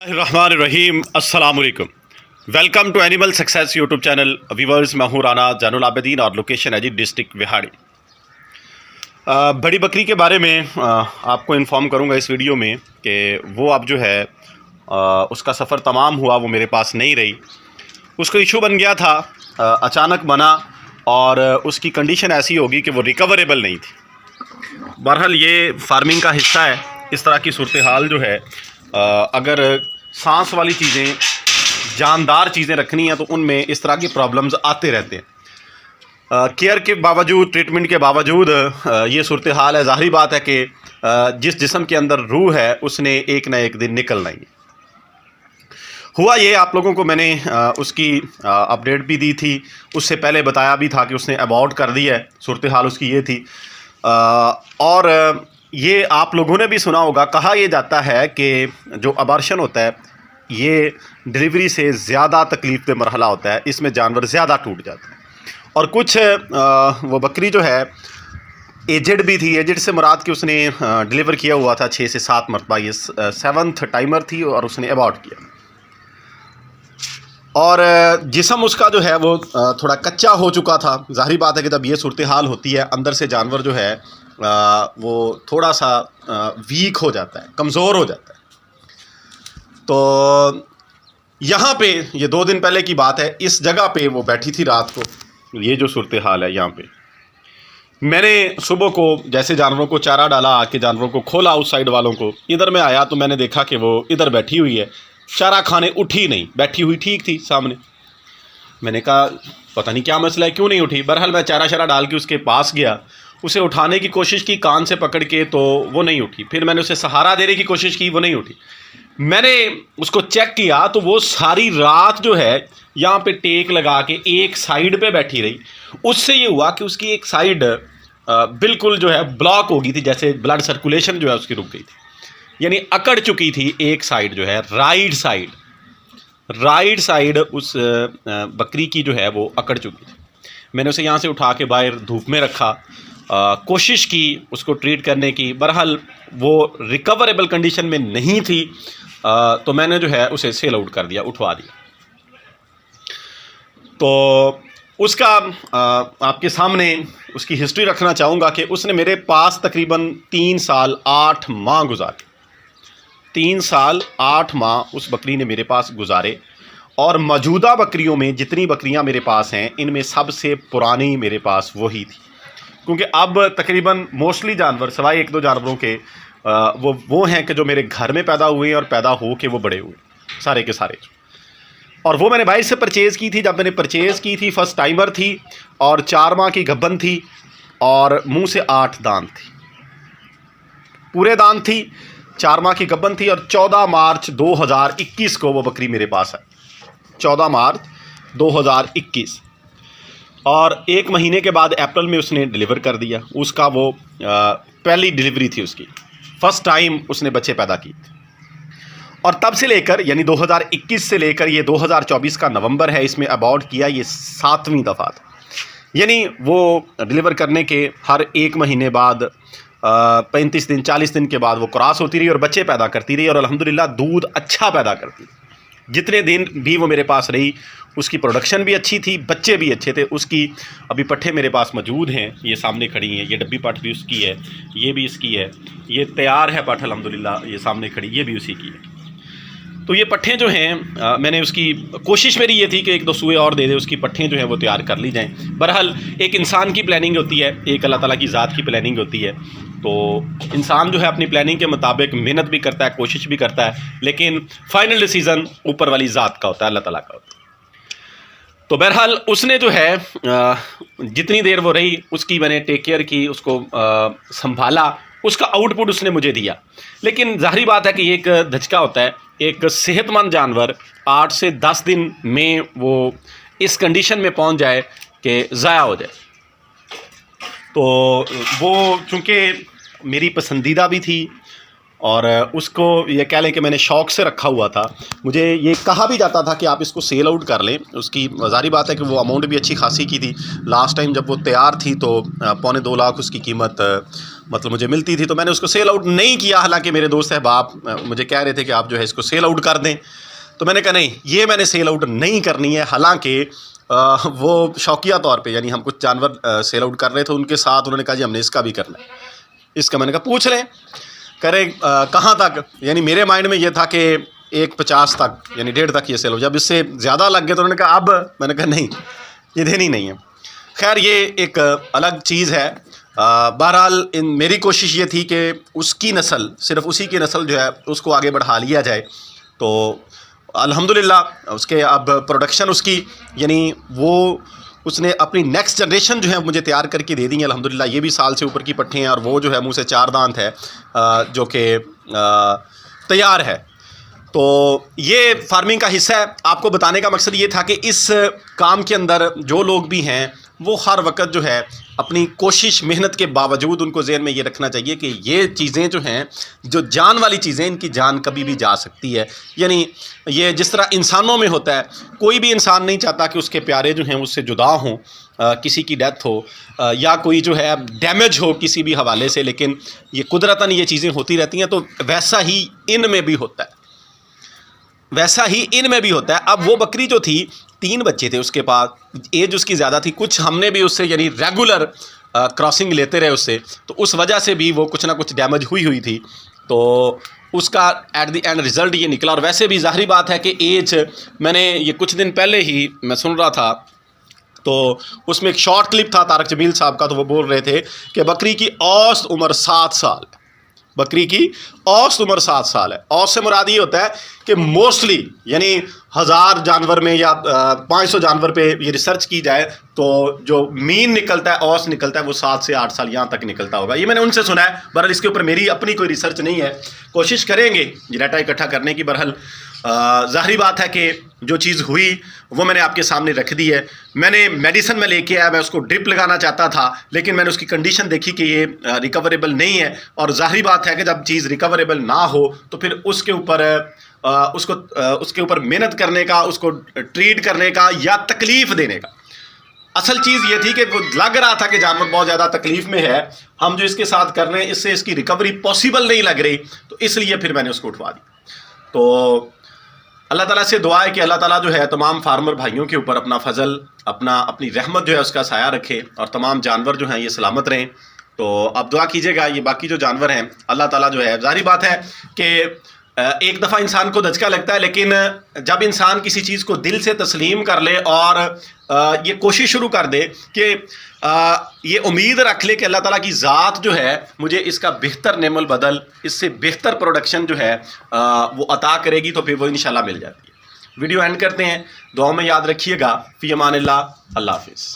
रहीम अस्सलाम वालेकुम। Welcome to animal success YouTube channel. Viewers, मैं हूँ राना जैनुल आबिदीन और लोकेशन है जी डिस्ट्रिक्ट विहाड़ी। बड़ी बकरी के बारे में आपको इन्फॉर्म करूँगा इस वीडियो में कि वो अब जो है उसका सफ़र तमाम हुआ, वो मेरे पास नहीं रही। उसको इशू बन गया था, अचानक बना और उसकी कंडीशन ऐसी होगी कि वो रिकवरेबल नहीं थी। बहरहाल ये फार्मिंग का हिस्सा है। इस तरह की सूरत हाल जो है, अगर सांस वाली चीज़ें, जानदार चीज़ें रखनी हैं तो उनमें इस तरह की प्रॉब्लम्स आते रहते हैं। केयर के बावजूद, ट्रीटमेंट के बावजूद ये सूरत हाल है। ज़ाहिरी बात है कि जिस जिस्म के अंदर रूह है उसने एक ना एक दिन निकलना ही। हुआ ये, आप लोगों को मैंने उसकी अपडेट भी दी थी, उससे पहले बताया भी था कि उसने अबॉर्ट कर दिया है। सूरत हाल उसकी ये थी। और ये आप लोगों ने भी सुना होगा, कहा यह जाता है कि जो अबॉर्शन होता है ये डिलीवरी से ज़्यादा तकलीफ़ दे मरहला होता है, इसमें जानवर ज़्यादा टूट जाता है। और कुछ वो बकरी जो है एजेड भी थी। एजेड से मुराद कि उसने डिलीवर किया हुआ था 6 से 7 मरतबा, ये 7th टाइमर थी और उसने अबॉर्ट किया। और जिस्म उसका जो है वो थोड़ा कच्चा हो चुका था। ज़ाहिर बात है कि जब ये सूरत हाल होती है, अंदर से जानवर जो है वो थोड़ा सा वीक हो जाता है, कमज़ोर हो जाता है। तो यहाँ पे ये 2 दिन पहले की बात है, इस जगह पे वो बैठी थी रात को। ये जो सूरत हाल है, यहाँ पे मैंने सुबह को जैसे जानवरों को चारा डाला, आके जानवरों को खोला उस साइड वालों को, इधर मैं आया तो मैंने देखा कि वो इधर बैठी हुई है, चारा खाने उठी नहीं, बैठी हुई ठीक थी सामने। मैंने कहा पता नहीं क्या मसला है, क्यों नहीं उठी। बहरहाल मैं चारा शारा डाल के उसके पास गया, उसे उठाने की कोशिश की कान से पकड़ के, तो वो नहीं उठी। फिर मैंने उसे सहारा देने की कोशिश की, वो नहीं उठी। मैंने उसको चेक किया तो वो सारी रात जो है यहाँ पे टेक लगा के एक साइड पे बैठी रही। उससे ये हुआ कि उसकी एक साइड बिल्कुल जो है ब्लॉक हो गई थी, जैसे ब्लड सर्कुलेशन जो है उसकी रुक गई थी, यानी अकड़ चुकी थी। एक साइड जो है राइट साइड उस बकरी की जो है वो अकड़ चुकी थी। मैंने उसे यहाँ से उठा के बाहर धूप में रखा, कोशिश की उसको ट्रीट करने की। बहरहाल वो रिकवरेबल कंडीशन में नहीं थी, तो मैंने जो है उसे सेल आउट कर दिया, उठवा दिया। तो उसका आपके सामने उसकी हिस्ट्री रखना चाहूँगा कि उसने मेरे पास तकरीबन 3 साल 8 माह गुजारे। 3 साल 8 माह उस बकरी ने मेरे पास गुजारे। और मौजूदा बकरियों में जितनी बकरियां मेरे पास हैं, इनमें सबसे पुरानी मेरे पास वही थी। क्योंकि अब तकरीबन मोस्टली जानवर, सिवाय 1-2 जानवरों के, वो हैं कि जो मेरे घर में पैदा हुए और पैदा हो के वो बड़े हुए, सारे के सारे। और वो मैंने बाहर से परचेज़ की थी। जब मैंने परचेज़ की थी, फर्स्ट टाइमर थी और 4 माह की गब्बन थी और मुंह से 8 दांत थी, पूरे दांत थी। 4 माह की गब्बन थी और 14 मार्च 2021 को वो बकरी मेरे पास है। 14 मार्च 2021। और 1 महीने के बाद अप्रैल में उसने डिलीवर कर दिया। उसका वो पहली डिलीवरी थी उसकी, फ़र्स्ट टाइम उसने बच्चे पैदा किए थे। और तब से लेकर, यानी 2021 से लेकर ये 2024 का नवंबर है, इसमें अबॉर्ट किया ये 7वीं दफ़ा था। यानी वो डिलीवर करने के हर 1 महीने बाद 35 दिन 40 दिन के बाद वो क्रॉस होती रही और बच्चे पैदा करती रही। और अल्हम्दुलिल्लाह दूध अच्छा पैदा करती। जितने दिन भी वो मेरे पास रही उसकी प्रोडक्शन भी अच्छी थी, बच्चे भी अच्छे थे। उसकी अभी पट्ठे मेरे पास मौजूद हैं, ये सामने खड़ी हैं। ये डब्बी पट्ठ भी उसकी है, ये भी इसकी है। ये तैयार है पट्ठ अल्हम्दुलिल्लाह, ये सामने खड़ी, ये भी उसी की है। तो ये पट्ठें जो हैं, मैंने उसकी कोशिश मेरी ये थी कि 1-2 सुए और दे दे, उसकी पट्ठें जो हैं वो तैयार कर ली जाएँ। बहरहाल एक इंसान की प्लानिंग होती है, एक अल्लाह ताला की ज़ात की प्लानिंग होती है। तो इंसान जो है अपनी प्लानिंग के मुताबिक मेहनत भी करता है, कोशिश भी करता है, लेकिन फ़ाइनल डिसीज़न ऊपर वाली ज़ात का होता है, अल्लाह ताला का होता है। तो बहरहाल उसने जो है जितनी देर वो रही उसकी मैंने टेक केयर की, उसको संभाला, उसका आउटपुट उसने मुझे दिया। लेकिन ज़ाहिर बात है कि एक धचका होता है, एक सेहतमंद जानवर 8 से 10 दिन में वो इस कंडीशन में पहुंच जाए कि ज़ाया हो जाए। तो वो चूँकि मेरी पसंदीदा भी थी और उसको ये कह लें कि मैंने शौक़ से रखा हुआ था। मुझे ये कहा भी जाता था कि आप इसको सेल आउट कर लें। उसकी ज़ाहिर बात है कि वो अमाउंट भी अच्छी खासी की थी। लास्ट टाइम जब वो तैयार थी तो 2.25 लाख उसकी कीमत मतलब मुझे मिलती थी, तो मैंने उसको सेल आउट नहीं किया। हालांकि मेरे दोस्त अहबाब मुझे कह रहे थे कि आप जो है इसको सेल आउट कर दें, तो मैंने कहा नहीं, ये मैंने सेल आउट नहीं करनी है। हालांकि वो शौकिया तौर पे, यानी हम कुछ जानवर सेल आउट कर रहे थे उनके साथ, उन्होंने कहा जी हमने इसका भी करना है, इसका। मैंने कहा पूछ लें, करे कहाँ तक, यानी मेरे माइंड में ये था कि 1.50 तक, यानी 1.5 तक ये सेल हो। जब इससे ज़्यादा लग गए तो उन्होंने कहा अब, मैंने कहा नहीं, ये देनी नहीं है। खैर ये एक अलग चीज़ है। बहरहाल मेरी कोशिश ये थी कि उसकी नस्ल, सिर्फ उसी की नस्ल जो है उसको आगे बढ़ा लिया जाए। तो अल्हम्दुलिल्लाह उसके अब प्रोडक्शन उसकी, यानी वो उसने अपनी नेक्स्ट जनरेशन जो है मुझे तैयार करके दे दी है अल्हम्दुलिल्लाह। ये भी साल से ऊपर की पट्ठे हैं और वो जो है मुँह से 4 दांत है, जो कि तैयार है। तो ये फार्मिंग का हिस्सा है। आपको बताने का मकसद ये था कि इस काम के अंदर जो लोग भी हैं वो हर वक्त जो है अपनी कोशिश मेहनत के बावजूद उनको ज़हन में ये रखना चाहिए कि ये चीज़ें जो हैं, जो जान वाली चीज़ें, इनकी जान कभी भी जा सकती है। यानी ये जिस तरह इंसानों में होता है, कोई भी इंसान नहीं चाहता कि उसके प्यारे जो हैं उससे जुदा हों, किसी की डेथ हो या कोई जो है डैमेज हो किसी भी हवाले से, लेकिन ये कुदरतन ये चीज़ें होती रहती हैं। तो वैसा ही इनमें भी होता है, वैसा ही इनमें भी होता है। अब वो बकरी जो थी, 3 बच्चे थे उसके पास, एज उसकी ज़्यादा थी, कुछ हमने भी उससे यानी रेगुलर क्रॉसिंग लेते रहे उससे, तो उस वजह से भी वो कुछ ना कुछ डैमेज हुई थी। तो उसका एट द एंड रिज़ल्ट ये निकला। और वैसे भी ज़ाहिरी बात है कि एज, मैंने ये कुछ दिन पहले ही मैं सुन रहा था, तो उसमें एक शॉर्ट क्लिप था तारक जमील साहब का, तो वो बोल रहे थे कि बकरी की औसत उम्र 7 साल है। बकरी की औसत उम्र 7 साल है। औसत से मुराद ये होता है कि मोस्टली, यानी 1000 जानवर में या 500 जानवर पे ये रिसर्च की जाए तो जो मीन निकलता है, औसत निकलता है, वो 7 से 8 साल यहाँ तक निकलता होगा। ये मैंने उनसे सुना है। बहरहाल इसके ऊपर मेरी अपनी कोई रिसर्च नहीं है, कोशिश करेंगे डाटा इकट्ठा करने की। बहरहाल ज़ाहिरी बात है कि जो चीज़ हुई वो मैंने आपके सामने रख दी है। मैंने मेडिसिन में लेके आया, मैं उसको ड्रिप लगाना चाहता था, लेकिन मैंने उसकी कंडीशन देखी कि ये रिकवरेबल नहीं है। और ज़ाहिरी बात है कि जब चीज़ रिकवरेबल ना हो तो फिर उसके ऊपर उसके ऊपर मेहनत करने का, उसको ट्रीट करने का या तकलीफ़ देने का। असल चीज़ ये थी कि वो लग रहा था कि जानवर बहुत ज़्यादा तकलीफ़ में है, हम जो इसके साथ कर रहे हैं इससे इसकी रिकवरी पॉसिबल नहीं लग रही, तो इसलिए फिर मैंने उसको उठवा दी। तो अल्लाह ताला से दुआ है कि अल्लाह ताला जो है तमाम फार्मर भाइयों के ऊपर अपना फजल, अपनी रहमत जो है उसका साया रखे और तमाम जानवर जो हैं ये सलामत रहें। तो अब दुआ कीजिएगा ये बाकी जो जानवर हैं, अल्लाह ताला जो है, ज़ाहिर बात है कि एक दफ़ा इंसान को धचका लगता है, लेकिन जब इंसान किसी चीज़ को दिल से तस्लीम कर ले और ये कोशिश शुरू कर दे कि ये उम्मीद रख ले कि अल्लाह ताला की ज़ात जो है मुझे इसका बेहतर नेमल बदल, इससे बेहतर प्रोडक्शन जो है वो अता करेगी, तो फिर वो इंशाल्लाह मिल जाती है। वीडियो एंड करते हैं, दुआ में याद रखिएगा। फ़ी अमानिल्लाह, अल्लाह हाफ़िज़।